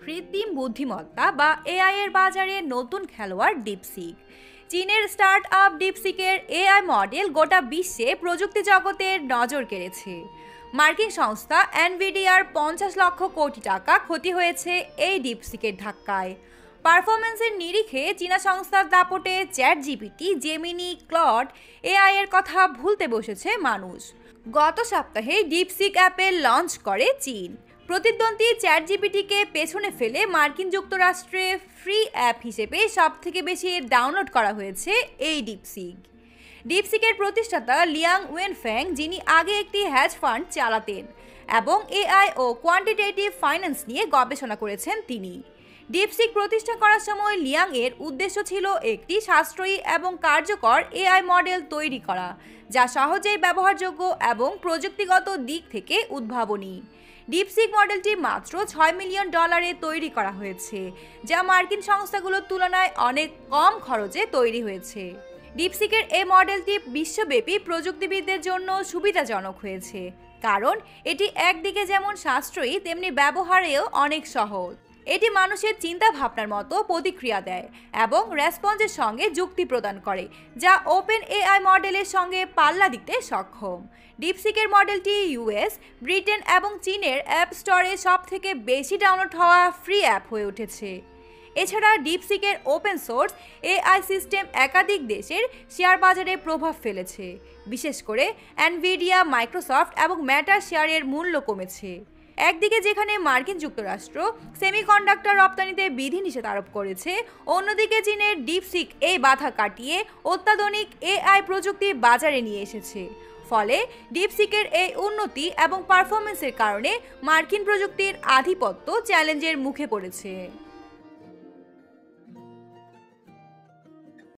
কৃত্রিম বুদ্ধিমত্তা বা এআই এর বাজারে নতুন খেলোয়াড় ডিপসিক। চীনের স্টার্ট আপ ডিপসিকের এআই মডেল গোটা বিশ্বে প্রযুক্তি জগতের নজর কেড়েছে। মার্কিন সংস্থা এনভিডিআর 50 লক্ষ কোটি টাকা ক্ষতি হয়েছে এই ডিপসিকের ধাক্কায়। পারফরমেন্সের নিরিখে চীনা সংস্থার দাপটে ChatGPT, Gemini, Claude AI এর কথা ভুলতে বসেছে মানুষ। গত সপ্তাহে ডিপসিক অ্যাপের লঞ্চ করে চীন। প্রতিদ্বন্দ্বী চ্যাট জিপিটিকে পেছনে ফেলে মার্কিন যুক্তরাষ্ট্রে ফ্রি অ্যাপ হিসেবে সবথেকে বেশি ডাউনলোড করা হয়েছে এই ডিপসিক। ডিপসিকের প্রতিষ্ঠাতা লিয়াং ওয়েনফ্যাং, যিনি আগে একটি হ্যাজ ফান্ড চালাতেন এবং এআই ও কোয়ান্টিটেটিভ ফাইন্যান্স নিয়ে গবেষণা করেছেন তিনি। ডিপসিক প্রতিষ্ঠা করার সময় লিয়াং এর উদ্দেশ্য ছিল একটি সাশ্রয়ী এবং কার্যকর এআই মডেল তৈরি করা, যা সহজেই ব্যবহারযোগ্য এবং প্রযুক্তিগত দিক থেকে উদ্ভাবনী। ডিপসিক মডেলটি মাত্র $6 মিলিয়ন তৈরি করা হয়েছে, যা মার্কিন সংস্থাগুলোর তুলনায় অনেক কম খরচে তৈরি হয়েছে। ডিপসিকের এই মডেলটি বিশ্বব্যাপী প্রযুক্তিবিদদের জন্য সুবিধাজনক হয়েছে, কারণ এটি একদিকে যেমন সাশ্রয়ী তেমনি ব্যবহারেও অনেক সহজ। এটি মানুষের চিন্তা ভাবনার মতো প্রতিক্রিয়া দেয় এবং রেসপন্সের সঙ্গে যুক্তি প্রদান করে, যা ওপেন এআই মডেলের সঙ্গে পাল্লা দিতে সক্ষম। ডিপসিকের মডেলটি ইউএস, ব্রিটেন এবং চীনের অ্যাপ স্টোরে সবথেকে বেশি ডাউনলোড হওয়া ফ্রি অ্যাপ হয়ে উঠেছে। এছাড়া ডিপসিকের ওপেন সোর্স এআই সিস্টেম একাধিক দেশের শেয়ার বাজারে প্রভাব ফেলেছে। বিশেষ করে এনভিডিয়া, মাইক্রোসফট এবং মেটার শেয়ারের মূল্য কমেছে। একদিকে যেখানে মার্কিন যুক্তরাষ্ট্র সেমিকন্ডাক্টর রপ্তানিতে বিধিনিষেধ আরোপ করেছে, অন্যদিকে চীনের ডিপসিক এই বাধা কাটিয়ে অত্যাধুনিক এআই প্রযুক্তি বাজারে নিয়ে এসেছে। ফলে ডিপসিকের এই উন্নতি এবং পারফরমেন্সের কারণে মার্কিন প্রযুক্তির আধিপত্য চ্যালেঞ্জের মুখে পড়েছে।